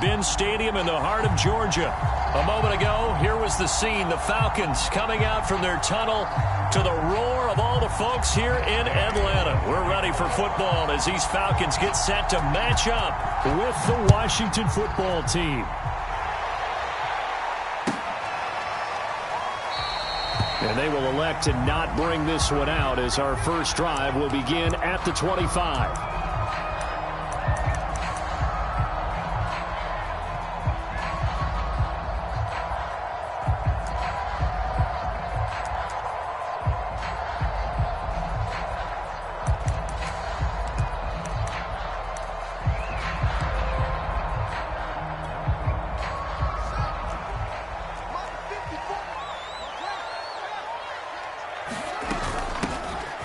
Benz Stadium in the heart of Georgia. A moment ago, here was the scene. The Falcons coming out from their tunnel to the roar of all the folks here in Atlanta. We're ready for football as these Falcons get set to match up with the Washington football team. And they will elect to not bring this one out as our first drive will begin at the 25.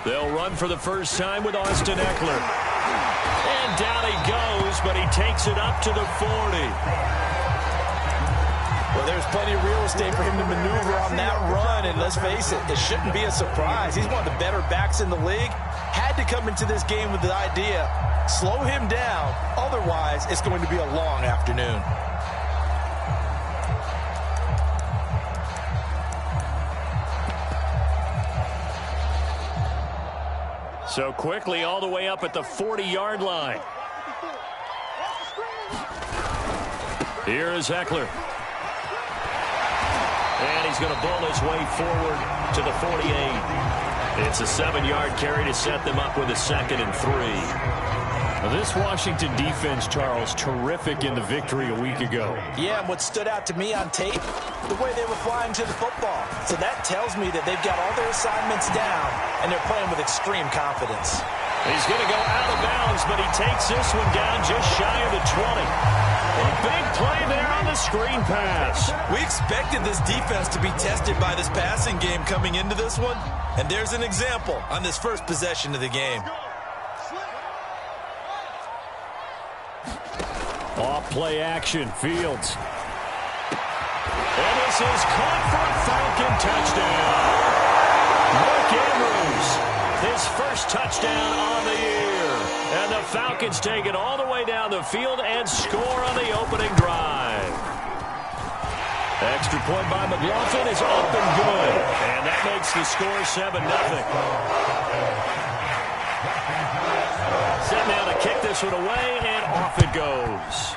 They'll run for the first time with Austin Ekeler. And down he goes, but he takes it up to the 40. Well, there's plenty of real estate for him to maneuver on that run, and let's face it, it shouldn't be a surprise. He's one of the better backs in the league. Had to come into this game with the idea, slow him down, otherwise it's going to be a long afternoon. So quickly all the way up at the 40-yard line. Here is Ekeler. And he's going to bull his way forward to the 48. It's a 7-yard carry to set them up with a 2nd and 3. This Washington defense, Charles, terrific in the victory a week ago. Yeah, and what stood out to me on tape, the way they were flying to the football. So that tells me that they've got all their assignments down, and they're playing with extreme confidence. He's going to go out of bounds, but he takes this one down just shy of the 20. A big play there on the screen pass. We expected this defense to be tested by this passing game coming into this one, and there's an example on this first possession of the game. Off play action, Fields. And this is caught for a Falcon touchdown. Mark Andrews, his first touchdown on the year. And the Falcons take it all the way down the field and score on the opening drive. Extra point by McLaughlin is up and good. And that makes the score 7-0. Set now to kick this one away, and off it goes.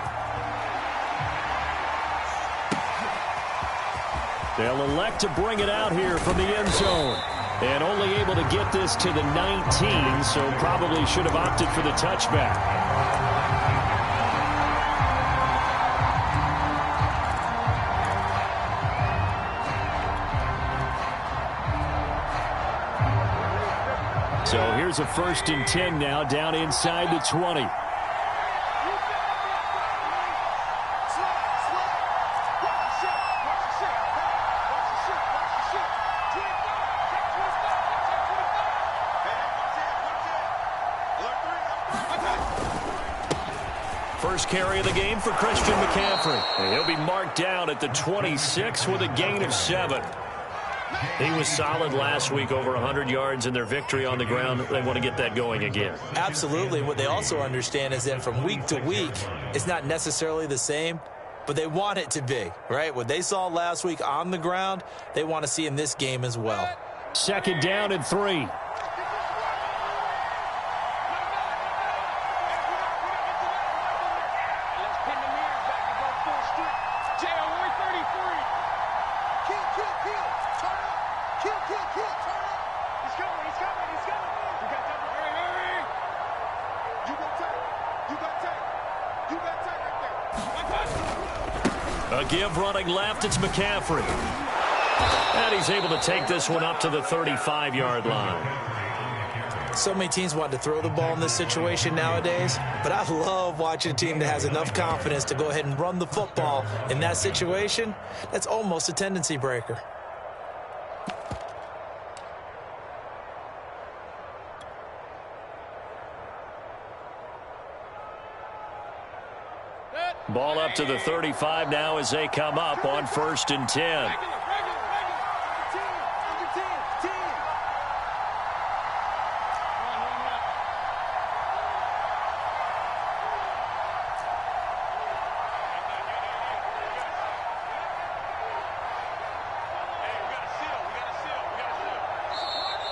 They'll elect to bring it out here from the end zone. And only able to get this to the 19, so probably should have opted for the touchback. So here's a 1st and 10 now down inside the 20. First carry of the game for Christian McCaffrey. And he'll be marked down at the 26 with a gain of 7. He was solid last week, over 100 yards in their victory on the ground. They want to get that going again. Absolutely. What they also understand is that from week to week, it's not necessarily the same, but they want it to be, right? What they saw last week on the ground, they want to see in this game as well. 2nd down and 3. A give running left, it's McCaffrey. And he's able to take this one up to the 35-yard line. So many teams want to throw the ball in this situation nowadays, but I love watching a team that has enough confidence to go ahead and run the football in that situation. That's almost a tendency breaker. Ball up to the 35 now as they come up on 1st and 10.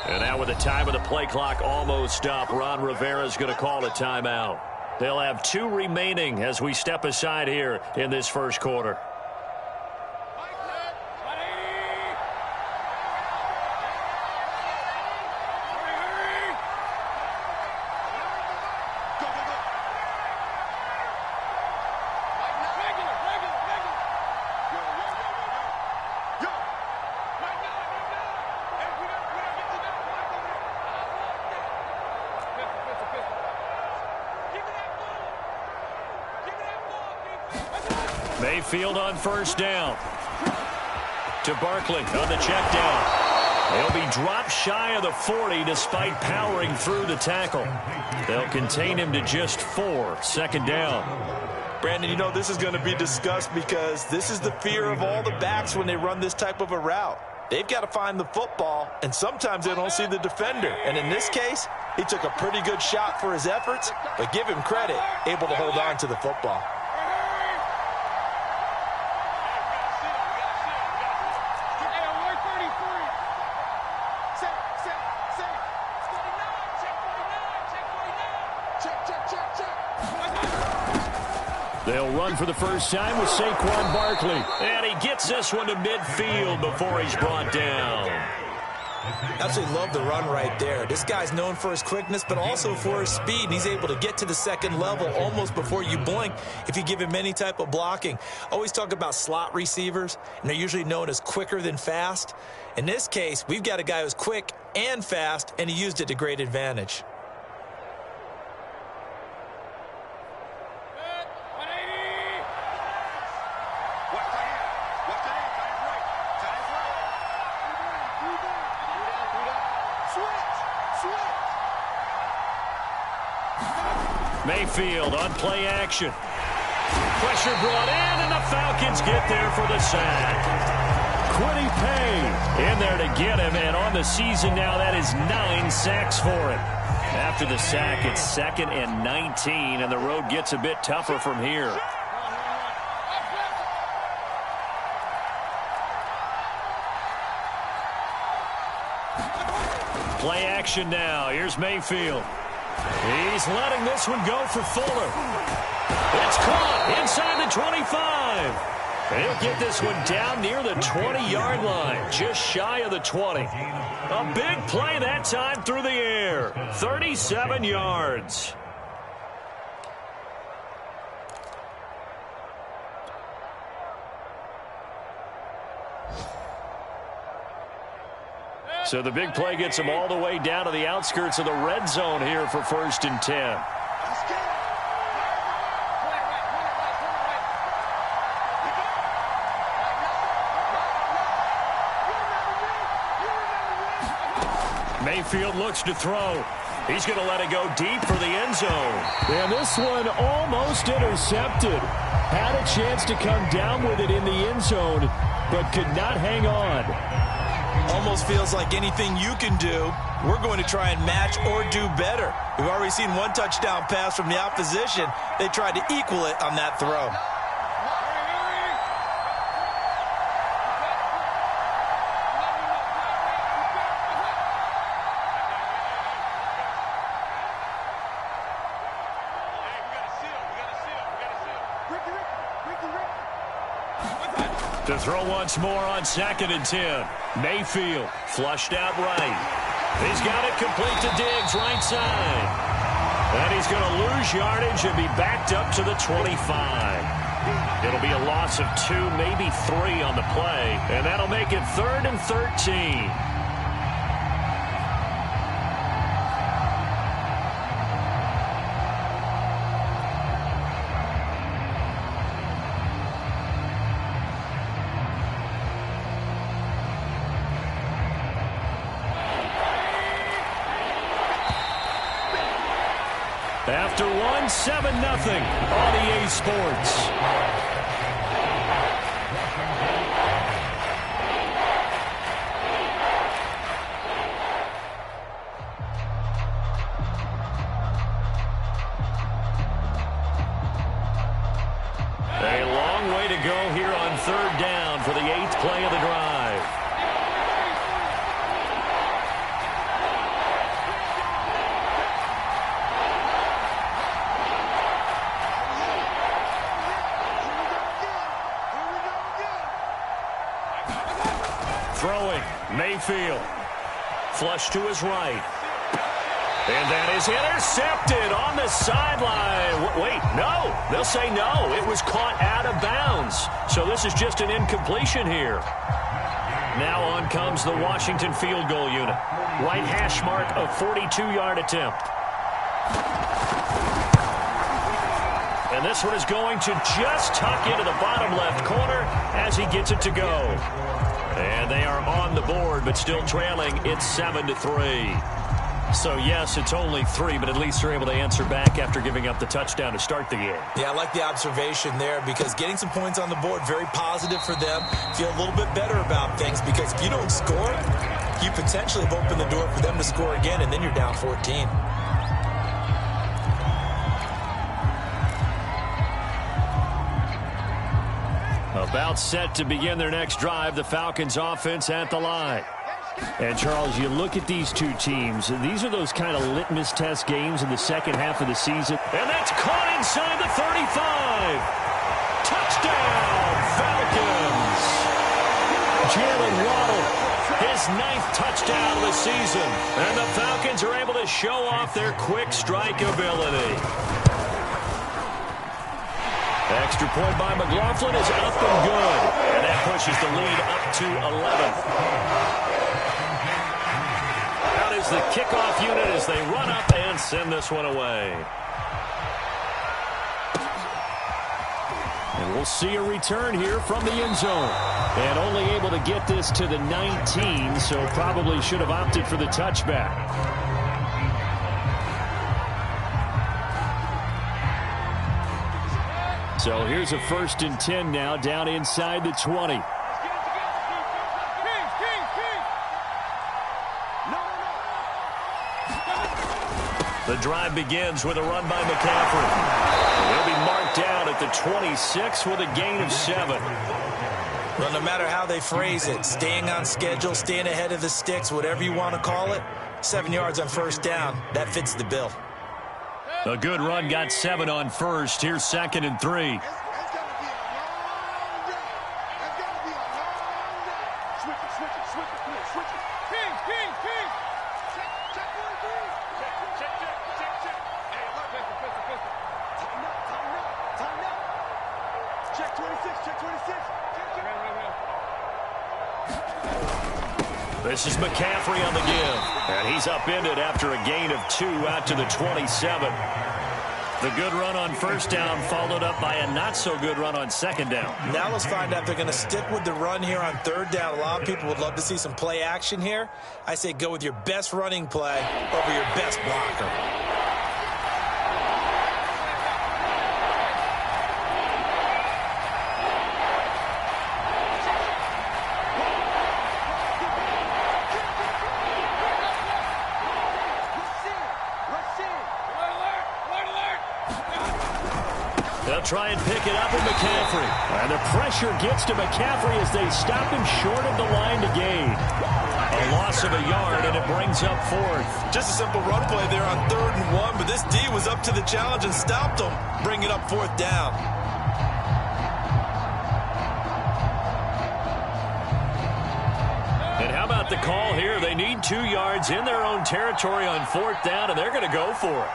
And now with the time of the play clock almost up, Ron Rivera's going to call a timeout. They'll have 2 remaining as we step aside here in this first quarter. Mayfield on first down. To Barkley on the check down. He'll be dropped shy of the 40 despite powering through the tackle. They'll contain him to just 4. Second down. Brandon, you know this is going to be discussed because this is the fear of all the backs when they run this type of a route. They've got to find the football, and sometimes they don't see the defender. And in this case, he took a pretty good shot for his efforts, but give him credit, able to hold on to the football. They'll run for the first time with Saquon Barkley. And he gets this one to midfield before he's brought down. Absolutely love the run right there. This guy's known for his quickness, but also for his speed. And he's able to get to the second level almost before you blink if you give him any type of blocking. Always talk about slot receivers, and they're usually known as quicker than fast. In this case, we've got a guy who's quick and fast, and he used it to great advantage. Mayfield on play action. Pressure brought in, and the Falcons get there for the sack. Kwity Paye in there to get him, and on the season now, that is 9 sacks for him. After the sack, it's 2nd and 19, and the road gets a bit tougher from here. Play action now. Here's Mayfield. He's letting this one go for Fuller. It's caught inside the 25. He'll get this one down near the 20-yard line, just shy of the 20. A big play that time through the air. 37 yards. So the big play gets him all the way down to the outskirts of the red zone here for 1st and 10. Mayfield looks to throw. He's going to let it go deep for the end zone. And this one almost intercepted. Had a chance to come down with it in the end zone, but could not hang on. Almost feels like anything you can do, we're going to try and match or do better. We've already seen 1 touchdown pass from the opposition. They tried to equal it on that throw. To throw once more on 2nd and 10. Mayfield flushed out right. He's got it complete to Diggs, right side. And he's going to lose yardage and be backed up to the 25. It'll be a loss of 2, maybe 3 on the play. And that'll make it 3rd and 13. After 1, 7-0 on EA Sports. A long way to go here on 3rd down for the 8th play of the drive. throwing. Mayfield. Flush to his right. And that is intercepted on the sideline. Wait, no. They'll say no. It was caught out of bounds. So this is just an incompletion here. Now on comes the Washington field goal unit. Right hash mark, a 42-yard attempt. And this one is going to just tuck into the bottom left corner as he gets it to go. And they are on the board, but still trailing. It's 7-3. So, yes, it's only 3, but at least they're able to answer back after giving up the touchdown to start the game. Yeah, I like the observation there because getting some points on the board, very positive for them. Feel a little bit better about things because if you don't score, you potentially have opened the door for them to score again, and then you're down 14. About set to begin their next drive, the Falcons offense at the line. And, Charles, you look at these two teams, these are those kind of litmus test games in the second half of the season. And that's caught inside the 35. Touchdown, Falcons. Jalen Waddle, his 9th touchdown of the season. And the Falcons are able to show off their quick strike ability. Extra point by McLaughlin is up and good. And that pushes the lead up to 11. Out is the kickoff unit as they run up and send this one away. And we'll see a return here from the end zone. And only able to get this to the 19, so probably should have opted for the touchback. So here's a 1st and 10 now, down inside the 20. The drive begins with a run by McCaffrey. He'll be marked down at the 26 with a gain of 7. Well, no matter how they phrase it, staying on schedule, staying ahead of the sticks, whatever you want to call it, 7 yards on 1st down, that fits the bill. A good run got 7 on 1st. Here's 2nd and 3. This is McCaffrey on the give. And he's upended after a gain of 2 out to the 27. The good run on 1st down followed up by a not-so-good run on 2nd down. Now let's find out if they're going to stick with the run here on 3rd down. A lot of people would love to see some play action here. I say go with your best running play over your best blocker. Try and pick it up with McCaffrey. And the pressure gets to McCaffrey as they stop him short of the line to gain. A loss of a yard, and it brings up 4th. Just a simple run play there on 3rd and 1, but this D was up to the challenge and stopped him, bringing up 4th down. And how about the call here? They need 2 yards in their own territory on 4th down, and they're going to go for it.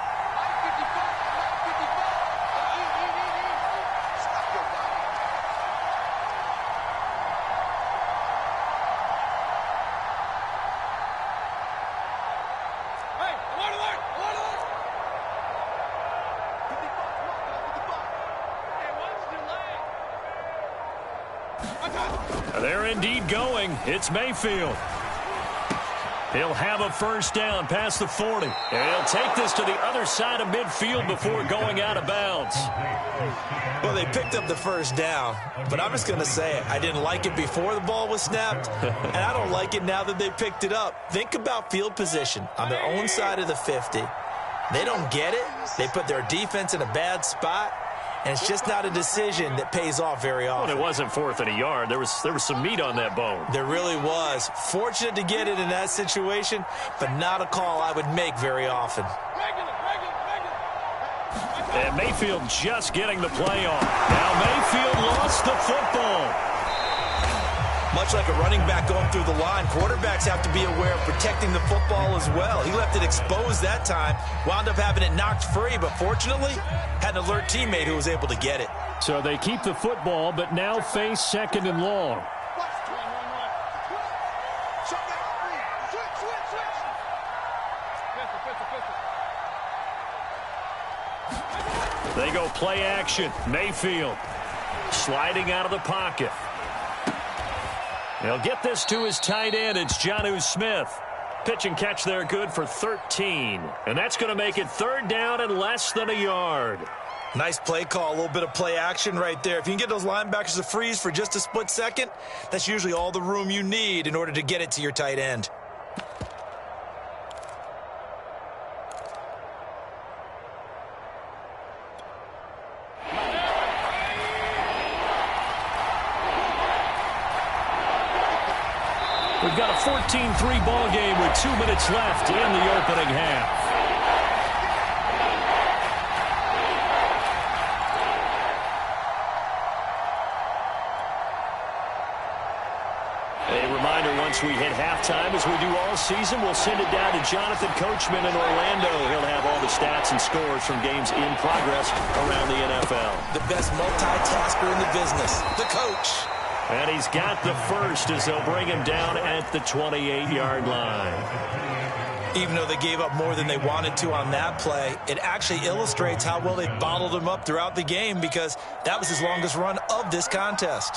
They're indeed going. It's Mayfield. He'll have a 1st down past the 40. And he'll take this to the other side of midfield before going out of bounds. Well, they picked up the 1st down, but I'm just going to say it. I didn't like it before the ball was snapped, and I don't like it now that they picked it up. Think about field position on their own side of the 50. They don't get it. They put their defense in a bad spot. And it's just not a decision that pays off very often. Well, it wasn't 4th and a yard. There was some meat on that bone. There really was. Fortunate to get it in that situation, but not a call I would make very often. And Mayfield just getting the play off. Now Mayfield lost the football. Much like a running back going through the line, quarterbacks have to be aware of protecting the football as well. He left it exposed that time, wound up having it knocked free, but fortunately had an alert teammate who was able to get it. So they keep the football, but now face 2nd and long. They go play action. Mayfield sliding out of the pocket. They'll get this to his tight end. It's Jonnu Smith. Pitch and catch there good for 13. And that's going to make it 3rd down and less than a yard. Nice play call, a little bit of play action right there. If you can get those linebackers to freeze for just a split second, that's usually all the room you need in order to get it to your tight end. We've got a 14-3 ball game with 2 minutes left in the opening half. A reminder, once we hit halftime, as we do all season, we'll send it down to Jonathan Coachman in Orlando. He'll have all the stats and scores from games in progress around the NFL. The best multitasker in the business, the coach. And he's got the first as they'll bring him down at the 28-yard line. Even though they gave up more than they wanted to on that play, it actually illustrates how well they bottled him up throughout the game because that was his longest run of this contest.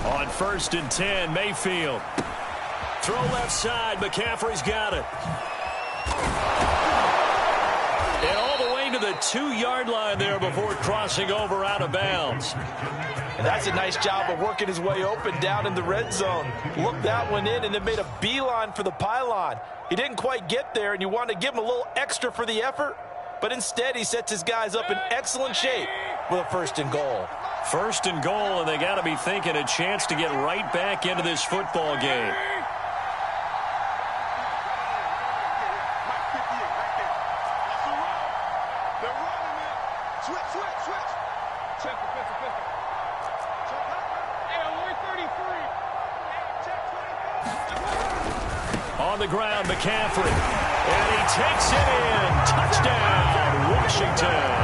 On 1st and 10, Mayfield. Throw left side. McCaffrey's got it. And all the way to the 2-yard line there before crossing over out of bounds. And that's a nice job of working his way open down in the red zone. Looked that one in and then made a beeline for the pylon. He didn't quite get there, and you want to give him a little extra for the effort. But instead, he sets his guys up in excellent shape with a 1st and goal. 1st and goal, and they got to be thinking a chance to get right back into this football game. On the ground, McCaffrey. And he takes it in. Touchdown, Washington.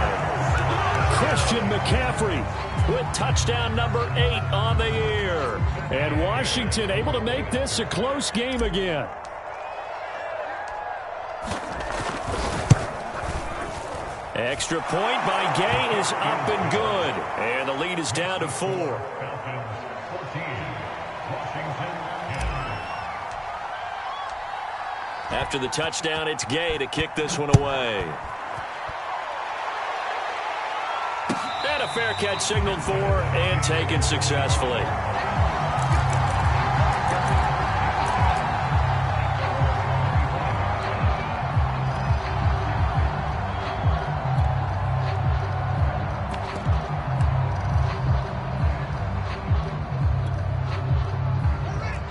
Christian McCaffrey with touchdown number 8 on the year. And Washington able to make this a close game again. Extra point by Gay is up and good. And the lead is down to 4. After the touchdown, it's Gay to kick this one away. And a fair catch signaled for and taken successfully.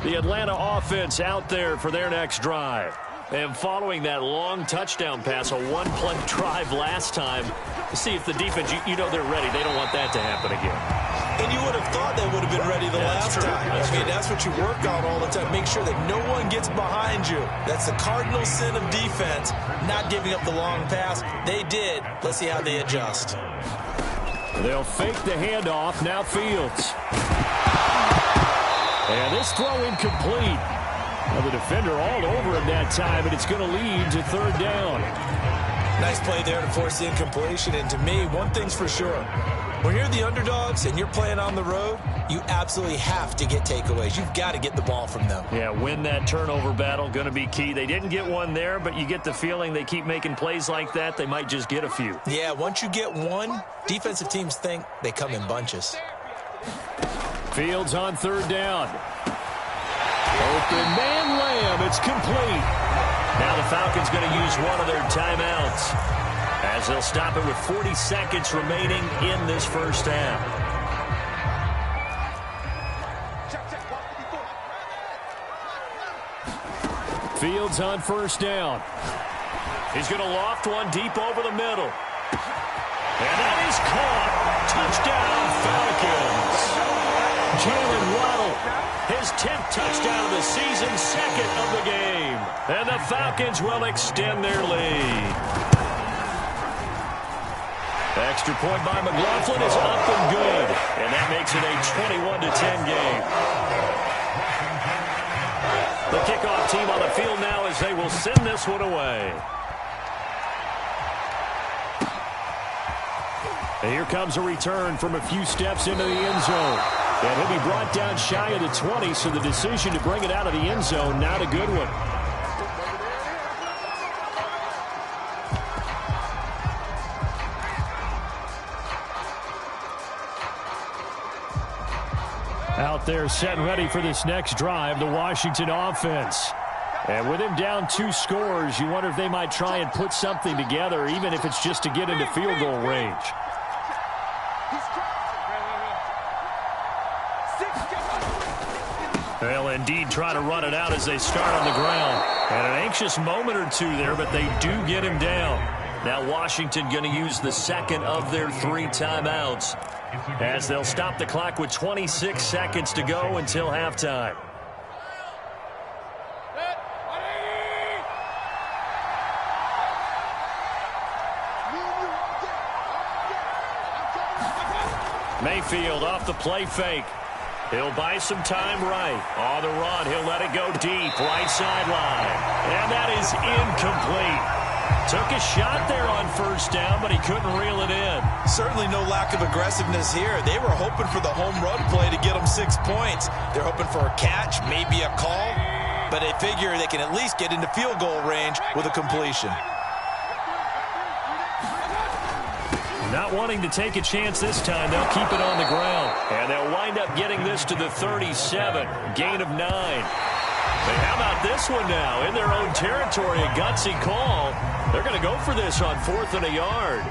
The Atlanta offense out there for their next drive. And following that long touchdown pass, a one-play drive last time, to see if the defense, you know they're ready. They don't want that to happen again. And you would have thought they would have been ready the last time. That's what you work on all the time. Make sure that no one gets behind you. That's the cardinal sin of defense, not giving up the long pass. They did. Let's see how they adjust. They'll fake the handoff. Now Fields. And this throw incomplete. Well, the defender all over him that time, and it's going to lead to 3rd down. Nice play there to force the incompletion. And to me, one thing's for sure. When you're the underdogs and you're playing on the road, you absolutely have to get takeaways. You've got to get the ball from them. Yeah, win that turnover battle, going to be key. They didn't get one there, but you get the feeling they keep making plays like that, they might just get a few. Yeah, once you get one, defensive teams think they come in bunches. Fields on 3rd down. Open man Lamb. It's complete. Now the Falcons going to use one of their timeouts. as they'll stop it with 40 seconds remaining in this first half. Fields on first down. He's going to loft one deep over the middle. And that is caught. Touchdown, Falcons. Jalen Waddle, his 10th touchdown of the season, second of the game. And the Falcons will extend their lead. Extra point by McLaughlin is up and good. And that makes it a 21-10 game. The kickoff team on the field now as they will send this one away. And here comes a return from a few steps into the end zone. And he'll be brought down shy of the 20, so the decision to bring it out of the end zone, not a good one. Out there set and ready for this next drive, the Washington offense. And with him down 2 scores, you wonder if they might try and put something together, even if it's just to get into field goal range. They'll indeed try to run it out as they start on the ground. And an anxious moment or two there, but they do get him down. Now Washington going to use the second of their 3 timeouts as they'll stop the clock with 26 seconds to go until halftime. Mayfield off the play fake. He'll buy some time right. On the run, he'll let it go deep, right sideline. And that is incomplete. Took a shot there on first down, but he couldn't reel it in. Certainly no lack of aggressiveness here. They were hoping for the home run play to get them 6 points. They're hoping for a catch, maybe a call, but they figure they can at least get into field goal range with a completion. Not wanting to take a chance this time, they'll keep it on the ground. And they'll wind up getting this to the 37, gain of 9. And how about this one now? In their own territory, a gutsy call. They're going to go for this on 4th and a yard.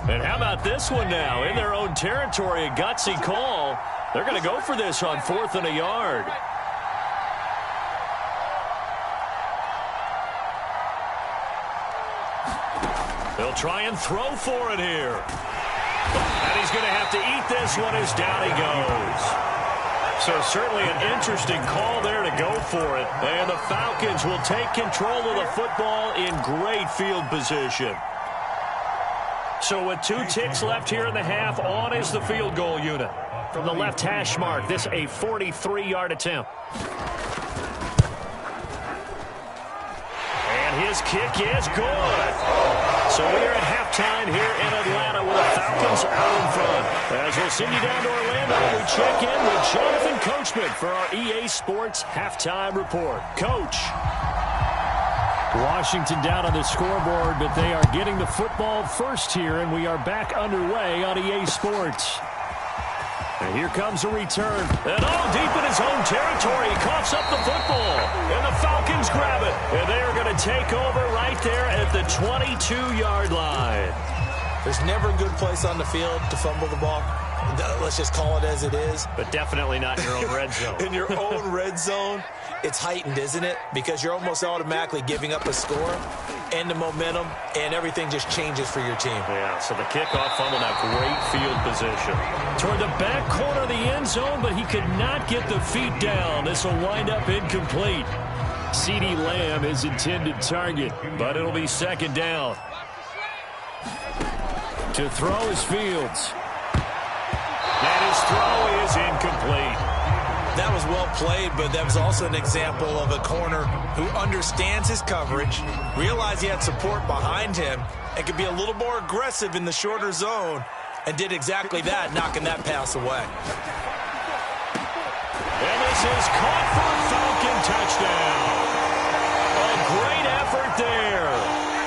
And how about this one now? In their own territory, a gutsy call. They're going to go for this on 4th and a yard. They'll try and throw for it here. And he's going to have to eat this one as down he goes. So certainly an interesting call there to go for it. And the Falcons will take control of the football in great field position. So with 2 ticks left here in the half, on is the field goal unit. From the left hash mark, this a 43-yard attempt. And his kick is good. So we are at halftime here in Atlanta with the Falcons out in front. As we'll send you down to Orlando, we check in with Jonathan Coachman for our EA Sports Halftime Report. Coach. Washington down on the scoreboard, but they are getting the football first here, and we are back underway on EA Sports. And here comes a return. And deep in his own territory, he coughs up the football. And the Falcons grab it. And they are going to take over right there at the 22-yard line. There's never a good place on the field to fumble the ball. Let's just call it as it is. But definitely not in your own red zone. In your own red zone, it's heightened, isn't it? Because you're almost automatically giving up a score and the momentum, and everything just changes for your team. Yeah, so the kickoff fumble, now great field position. Toward the back corner of the end zone, but he could not get the feet down. This will wind up incomplete. CeeDee Lamb is intended target, but it'll be second down. To throw is Fields. And his throw is incomplete. That was well played, but that was also an example of a corner who understands his coverage, realized he had support behind him, and could be a little more aggressive in the shorter zone, and did exactly that, knocking that pass away. And this is caught for a Falcon touchdown. A great effort there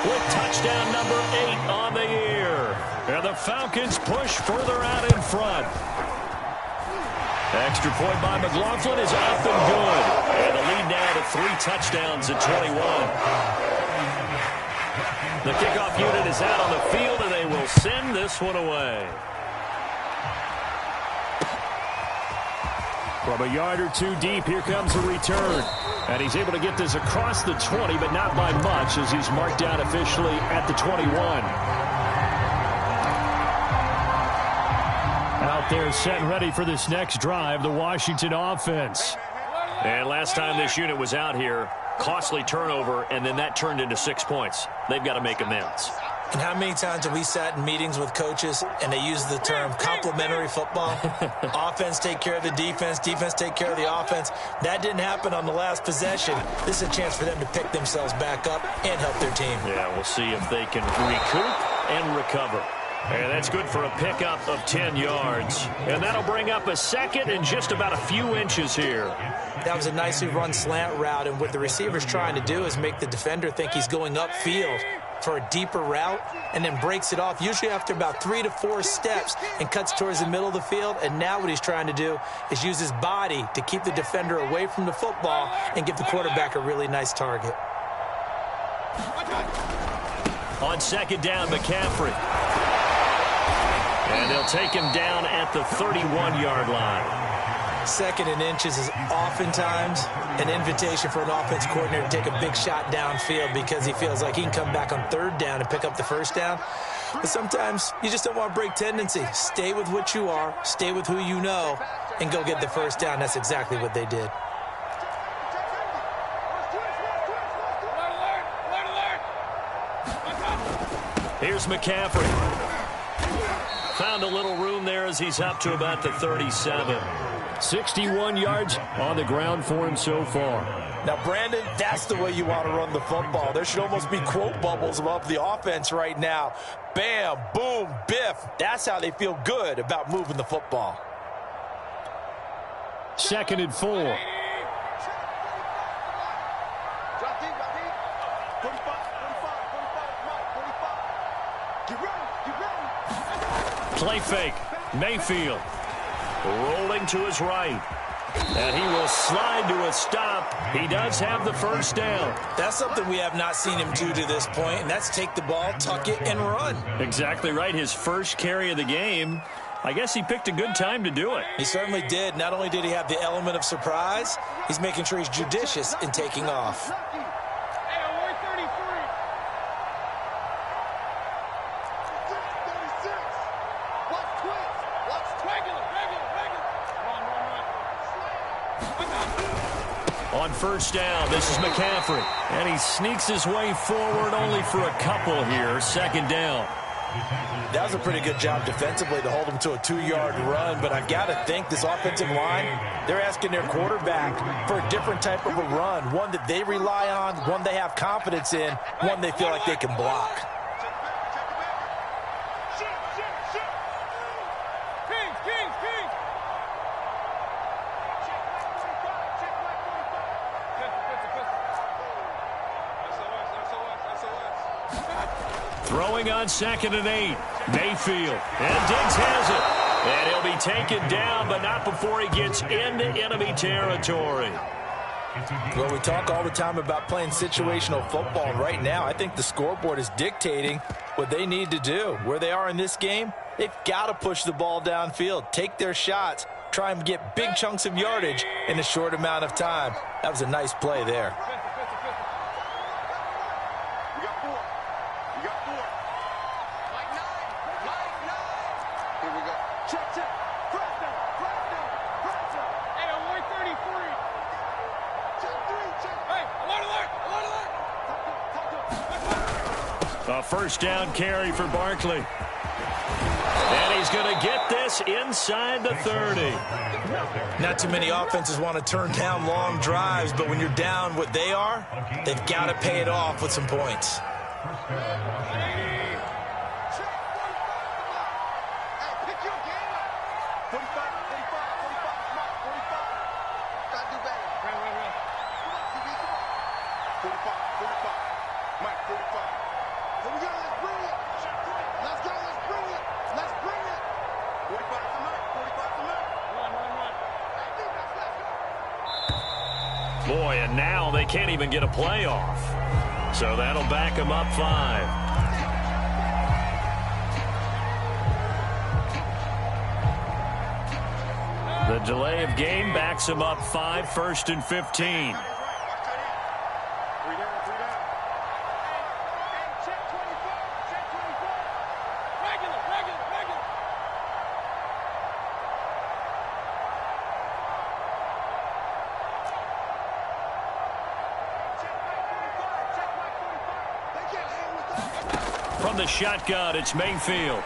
with touchdown number 8 on the year. And the Falcons push further out in front. Extra point by McLaughlin is up and good. And the lead now to 3 touchdowns at 21. The kickoff unit is out on the field, and they will send this one away. From a yard or 2 deep, here comes a return. And he's able to get this across the 20, but not by much, as he's marked down officially at the 21. Out there set and ready for this next drive, the Washington offense. And last time this unit was out here, costly turnover, and then that turned into 6 points. They've got to make amends. And how many times have we sat in meetings with coaches and they use the term complementary football? Offense take care of the defense, defense take care of the offense. That didn't happen on the last possession. This is a chance for them to pick themselves back up and help their team. Yeah, we'll see if they can recoup and recover. And that's good for a pickup of 10 yards. And that'll bring up a second and just about a few inches here. That was a nicely run slant route, and what the receiver's trying to do is make the defender think he's going upfield for a deeper route and then breaks it off, usually after about 3 to 4 steps, and cuts towards the middle of the field. And now what he's trying to do is use his body to keep the defender away from the football and give the quarterback a really nice target. On second down, McCaffrey. And they'll take him down at the 31-yard line. Second and inches is oftentimes an invitation for an offense coordinator to take a big shot downfield because he feels like he can come back on third down and pick up the first down. But sometimes you just don't want to break tendency. Stay with what you are, stay with who you know, and go get the first down. That's exactly what they did. Here's McCaffrey. Found a little room there as he's up to about the 37. 61 yards on the ground for him so far. Now, Brandon, that's the way you want to run the football. There should almost be quote bubbles above the offense right now. Bam, boom, biff. That's how they feel good about moving the football. 2nd and 4. Play fake. Mayfield rolling to his right. And he will slide to a stop. He does have the first down. That's something we have not seen him do to this point, and that's take the ball, tuck it, and run. Exactly right. His first carry of the game. I guess he picked a good time to do it. He certainly did. Not only did he have the element of surprise, he's making sure he's judicious in taking off. On first down, this is McCaffrey. And he sneaks his way forward only for a couple here. 2nd down. That was a pretty good job defensively to hold him to a 2-yard run, but I've got to think this offensive line, they're asking their quarterback for a different type of a run, one that they rely on, one they have confidence in, one they feel like they can block. Throwing on 2nd and 8. Mayfield. And Diggs has it. And he'll be taken down, but not before he gets into enemy territory. Well, we talk all the time about playing situational football. And right now, I think the scoreboard is dictating what they need to do. Where they are in this game, they've got to push the ball downfield, take their shots, try and get big chunks of yardage in a short amount of time. That was a nice play there. A first down carry for Barkley. And he's going to get this inside the 30. Not too many offenses want to turn down long drives, but when you're down what they are, they've got to pay it off with some points. Boy, and now they can't even get a play off. So that'll back them up 5. The delay of game backs them up 5, 1st and 15. From the shotgun, it's Mayfield.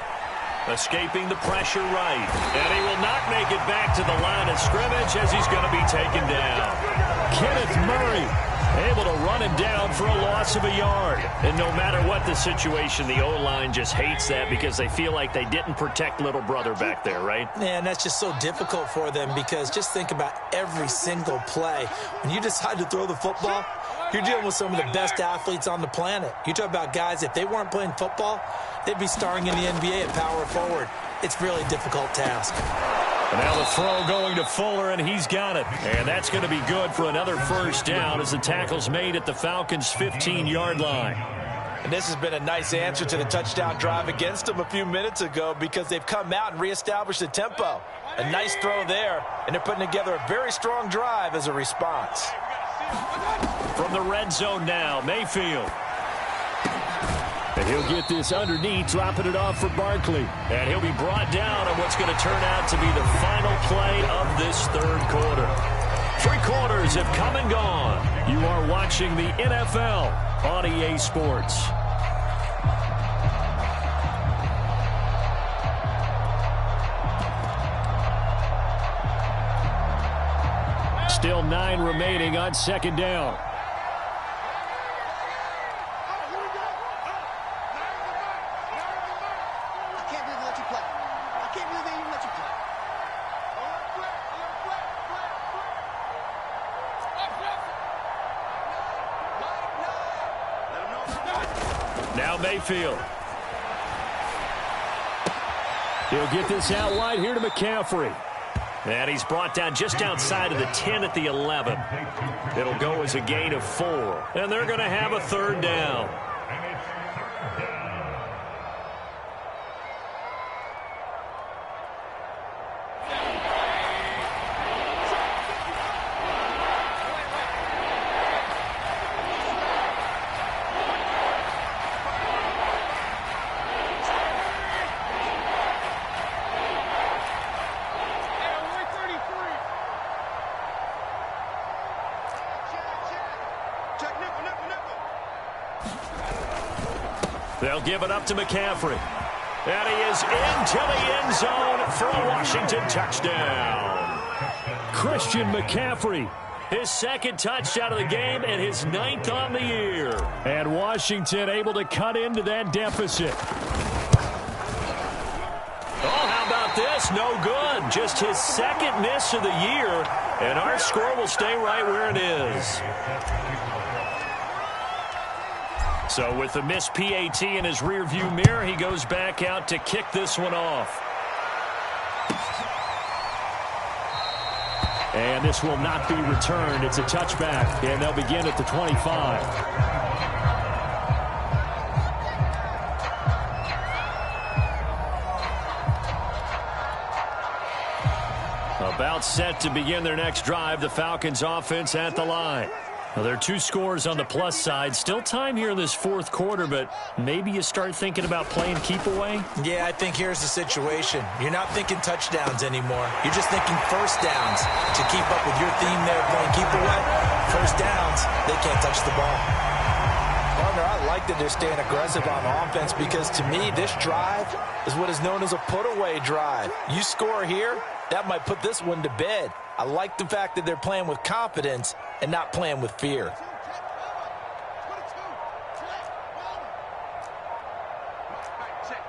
Escaping the pressure right. And he will not make it back to the line of scrimmage as he's going to be taken down. Kenneth Murray able to run him down for a loss of a yard. And no matter what the situation, the O-line just hates that because they feel like they didn't protect little brother back there, right? Man, that's just so difficult for them because just think about every single play. When you decide to throw the football, you're dealing with some of the best athletes on the planet. You talk about guys, if they weren't playing football, they'd be starring in the NBA at power forward. It's a really difficult task. And now the throw going to Fuller, and he's got it. And that's going to be good for another first down as the tackle's made at the Falcons' 15-yard line. And this has been a nice answer to the touchdown drive against them a few minutes ago because they've come out and reestablished the tempo. A nice throw there, and they're putting together a very strong drive as a response. From the red zone now, Mayfield. And he'll get this underneath, dropping it off for Barkley. And he'll be brought down on what's going to turn out to be the final play of this third quarter. 3 quarters have come and gone. You are watching the NFL on EA Sports. Still 9 remaining on second down. Now Mayfield. He'll get this out wide here to McCaffrey. And he's brought down just outside of the 10 at the 11. It'll go as a gain of 4. And they're going to have a third down. They'll give it up to McCaffrey. And he is into the end zone for a Washington touchdown. Christian McCaffrey, his second touchdown of the game and his 9th on the year. And Washington able to cut into that deficit. Oh, how about this? No good. Just his second miss of the year. And our score will stay right where it is. So with the missed PAT in his rearview mirror, he goes back out to kick this one off. And this will not be returned. It's a touchback, and they'll begin at the 25. About set to begin their next drive, the Falcons offense at the line. Well, there are 2 scores on the plus side. Still time here in this fourth quarter, but maybe you start thinking about playing keep away? Yeah, I think here's the situation. You're not thinking touchdowns anymore. You're just thinking first downs. To keep up with your theme there, playing keep away, first downs, they can't touch the ball. Partner, I like that they're staying aggressive on offense because to me, this drive is what is known as a put-away drive. You score here, that might put this one to bed. I like the fact that they're playing with confidence and not playing with fear.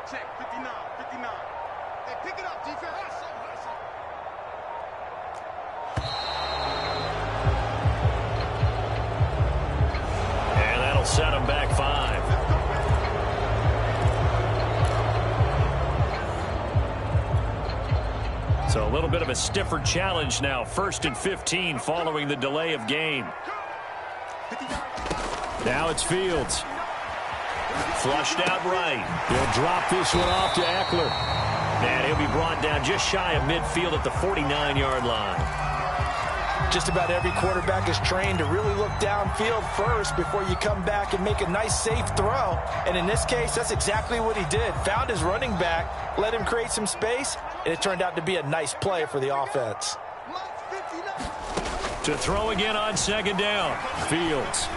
Check, 59. Hey, pick it up, defense. So a little bit of a stiffer challenge now. 1st and 15 following the delay of game. Now it's Fields. Flushed out right. He'll drop this one off to Eckler. And he'll be brought down just shy of midfield at the 49-yard line. Just about every quarterback is trained to really look downfield first before you come back and make a nice, safe throw. And in this case, that's exactly what he did. Found his running back, let him create some space, and it turned out to be a nice play for the offense. To throw again on 2nd down. Fields.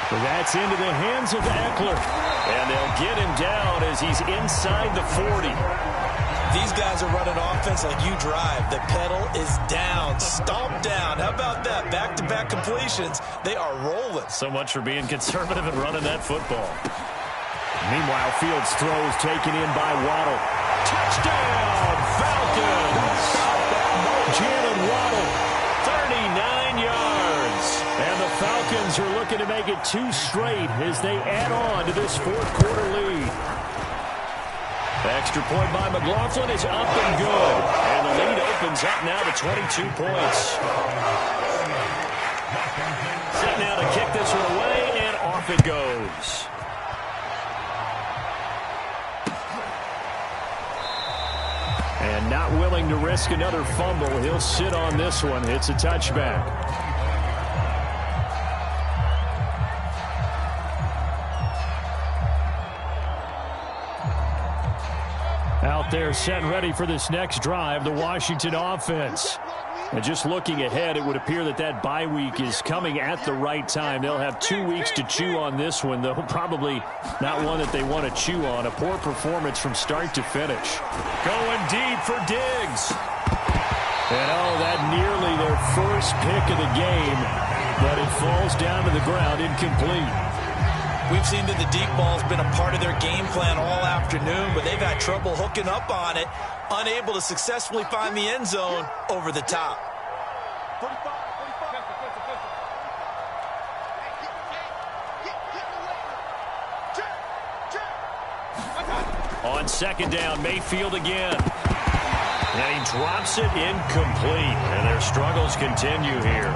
That's into the hands of Eckler. And they'll get him down as he's inside the 40. These guys are running offense like you drive. The pedal is down, stomped down. How about that? Back-to-back completions. They are rolling. So much for being conservative and running that football. Meanwhile, Fields throws taken in by Waddle. Touchdown, Falcons! Jalen Waddle, 39 yards. And the Falcons are looking to make it 2 straight as they add on to this 4th quarter lead. Extra point by McLaughlin is up and good. And the lead opens up now to 22 points. Set now to kick this one away, and off it goes. And not willing to risk another fumble, he'll sit on this one. It's a touchback. Out there set and ready for this next drive, the Washington offense. And just looking ahead, it would appear that that bye week is coming at the right time. They'll have 2 weeks to chew on this one, though probably not one that they want to chew on. A poor performance from start to finish. Going deep for Diggs. And oh, that nearly their first pick of the game, but it falls down to the ground incomplete. We've seen that the deep ball's been a part of their game plan all afternoon, but they've had trouble hooking up on it, unable to successfully find the end zone over the top. On 2nd down, Mayfield again. And he drops it incomplete, and their struggles continue here.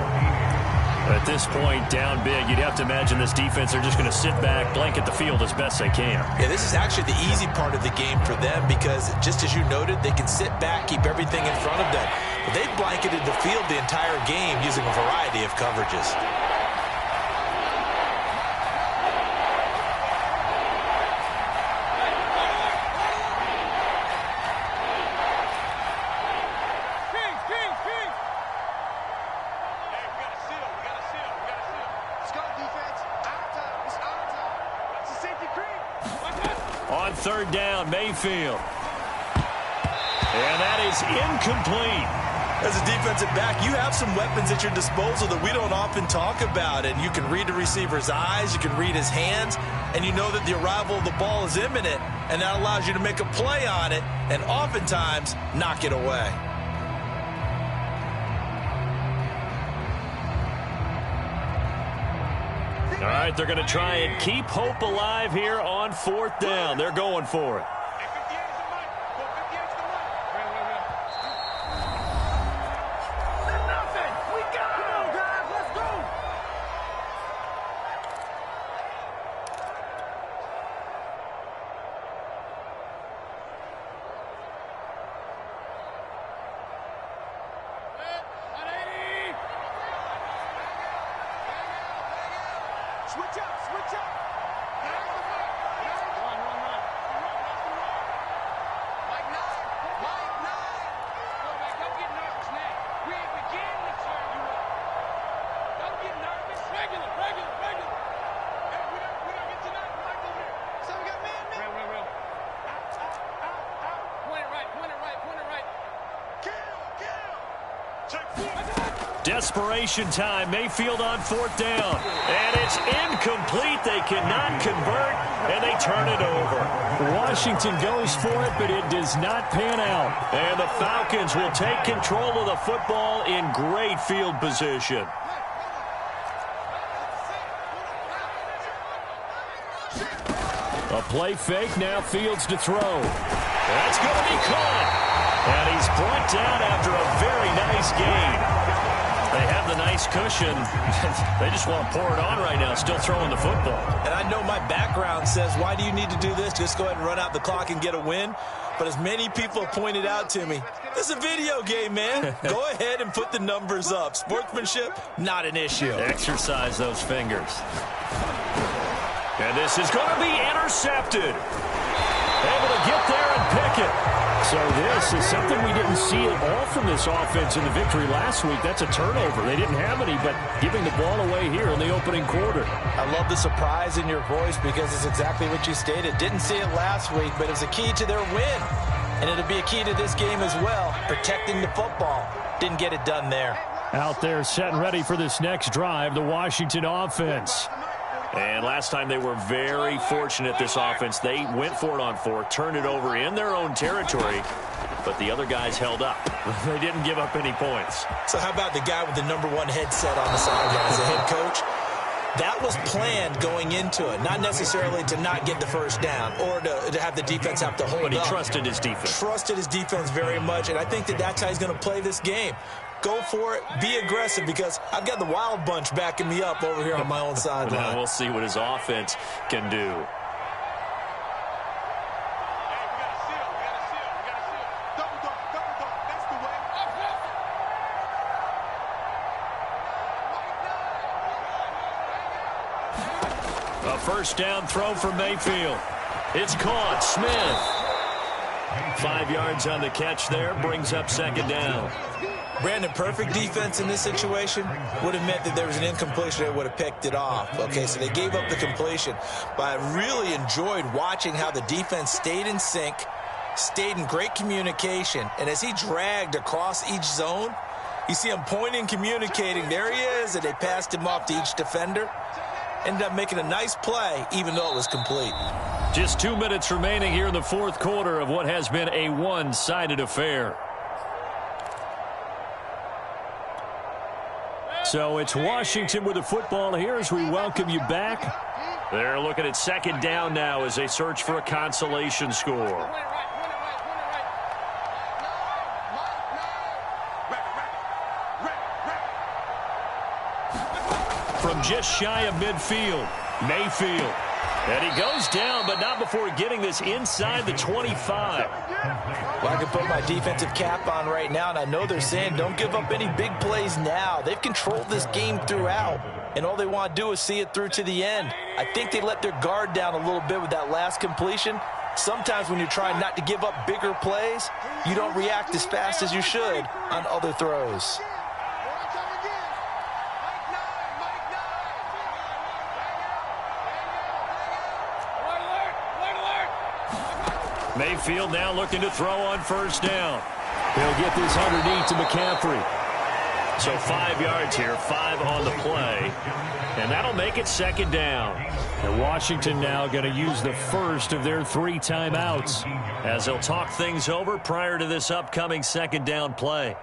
At this point, down big, you'd have to imagine this defense are just going to sit back, blanket the field as best they can. Yeah, this is actually the easy part of the game for them because, just as you noted, they can sit back, keep everything in front of them. But they've blanketed the field the entire game using a variety of coverages. On 3rd down, Mayfield. And that is incomplete. As a defensive back, you have some weapons at your disposal that we don't often talk about. And you can read the receiver's eyes, you can read his hands, and you know that the arrival of the ball is imminent, and that allows you to make a play on it and oftentimes knock it away. All right, they're going to try and keep hope alive here on 4th down. They're going for it. Switch up, switch up. Run. Mike 9. Quarterback, don't get nervous now. We ain't beginning to turn you up. Don't get nervous. Regular. Hey, we don't get tonight. Mike over there. So we got man. Real. Out. Point it right. Kill. Check 4. Desperation time. Mayfield on 4th down. And it's incomplete. They cannot convert, and they turn it over. Washington goes for it, but it does not pan out. And the Falcons will take control of the football in great field position. A play fake. Now Fields to throw. That's going to be caught. And he's brought down after a very nice gain. They have the nice cushion. They just want to pour it on right now, still throwing the football. And I know my background says, why do you need to do this? Just go ahead and run out the clock and get a win. But as many people have pointed out to me, this is a video game, man. Go ahead and put the numbers up. Sportsmanship, not an issue. Exercise those fingers. And this is going to be intercepted. Able to get there and pick it. So this is something we didn't see at all from this offense in the victory last week. That's a turnover. They didn't have any, but giving the ball away here in the opening quarter. I love the surprise in your voice because it's exactly what you stated. Didn't see it last week, but it was a key to their win. And it'll be a key to this game as well, protecting the football. Didn't get it done there. Out there setting ready for this next drive, the Washington offense. And last time they were very fortunate, this offense. They went for it on 4, turned it over in their own territory, but the other guys held up. They didn't give up any points. So how about the guy with the #1 headset on the sideline as a head coach? That was planned going into it, not necessarily to not get the first down or to have the defense have to hold up. But he trusted his defense. Trusted his defense very much, and I think that's how he's going to play this game. Go for it, be aggressive, because I've got the Wild Bunch backing me up over here on my own sideline. Now we'll see what his offense can do. A first down throw for Mayfield. It's caught. Smith. 5 yards on the catch there, brings up second down. Brandon, perfect defense in this situation would have meant that there was an incompletion. They would have picked it off. Okay, so they gave up the completion. But I really enjoyed watching how the defense stayed in sync, stayed in great communication. And as he dragged across each zone, you see him pointing, communicating. There he is, and they passed him off to each defender. Ended up making a nice play, even though it was complete. Just 2 minutes remaining here in the fourth quarter of what has been a one-sided affair. So it's Washington with the football here as we welcome you back. They're looking at second down now as they search for a consolation score. From just shy of midfield, Mayfield. And he goes down, but not before getting this inside the 25. Well, I can put my defensive cap on right now, and I know they're saying don't give up any big plays now. They've controlled this game throughout, and all they want to do is see it through to the end. I think they let their guard down a little bit with that last completion. Sometimes when you're trying not to give up bigger plays, you don't react as fast as you should on other throws. Mayfield now looking to throw on first down. He'll get this underneath to McCaffrey. So 5 yards here, 5 on the play. And that'll make it second down. And Washington now going to use the first of their 3 timeouts as they'll talk things over prior to this upcoming second down play.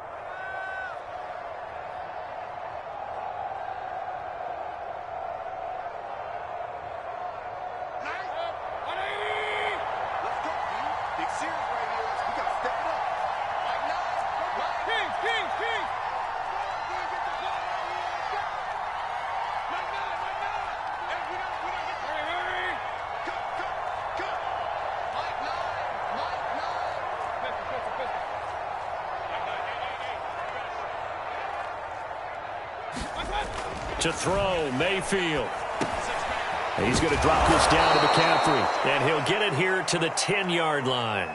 To throw, Mayfield. He's going to drop this down to McCaffrey. And he'll get it here to the 10-yard line.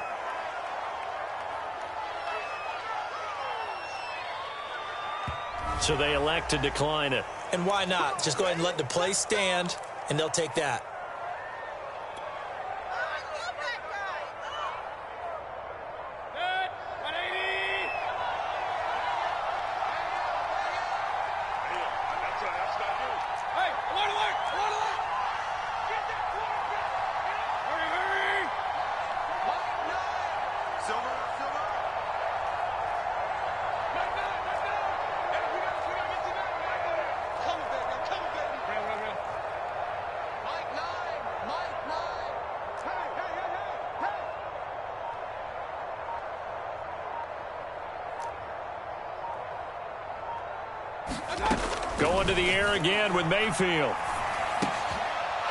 So they elect to decline it. And why not? Just go ahead and let the play stand, and they'll take that. Mike Going to the air again with Mayfield.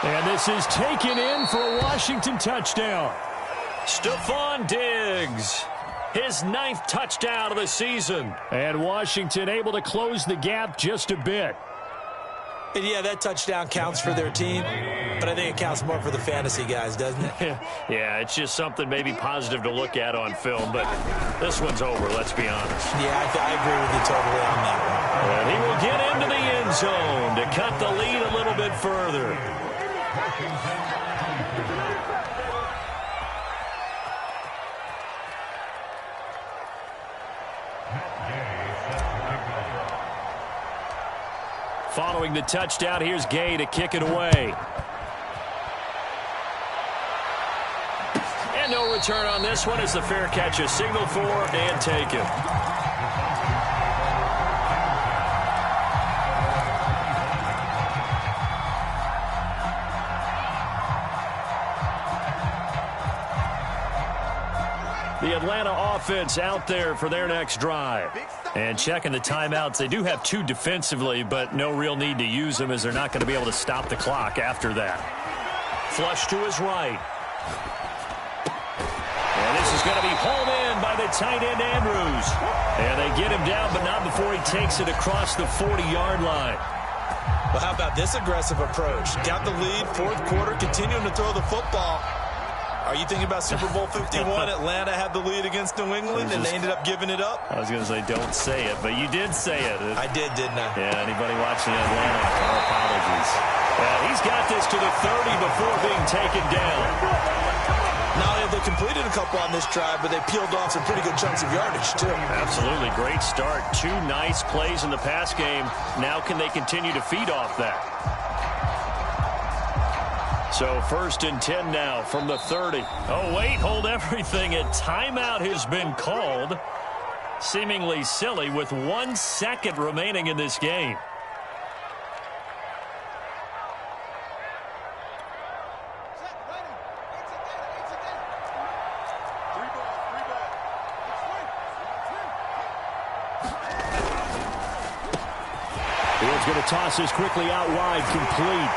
And this is taken in for a Washington touchdown. Stephon Diggs, his 9th touchdown of the season. And Washington able to close the gap just a bit. And yeah, that touchdown counts for their team, but I think it counts more for the fantasy guys, doesn't it? Yeah, it's just something maybe positive to look at on film, but this one's over, let's be honest. Yeah, I agree with you totally on that one. And he will get into the end zone to cut the lead a little bit further. Following the touchdown, here's Gay to kick it away. And no return on this one as the fair catch is signaled for and taken. The Atlanta offense out there for their next drive. And checking the timeouts, they do have 2 defensively, but no real need to use them as they're not going to be able to stop the clock after that. Flush to his right. And this is going to be hauled in by the tight end Andrews. And they get him down, but not before he takes it across the 40-yard line. Well, how about this aggressive approach? Got the lead, 4th quarter, continuing to throw the football. Are you thinking about Super Bowl 51? Atlanta had the lead against New England, and they ended up giving it up? I was going to say, don't say it, but you did say it. I did, didn't I? Yeah, anybody watching Atlanta, our apologies. He's got this to the 30 before being taken down. Not only have they completed a couple on this drive, but they peeled off some pretty good chunks of yardage, too. Absolutely. Great start. 2 nice plays in the pass game. Now can they continue to feed off that? So 1st and 10 now from the 30. Oh, wait, hold everything. A timeout has been called. Seemingly silly with 1 second remaining in this game. Fields going to toss this quickly out wide, complete.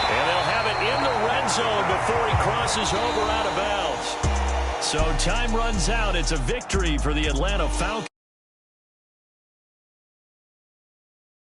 And they'll have it in the red zone before he crosses over out of bounds. So time runs out. It's a victory for the Atlanta Falcons.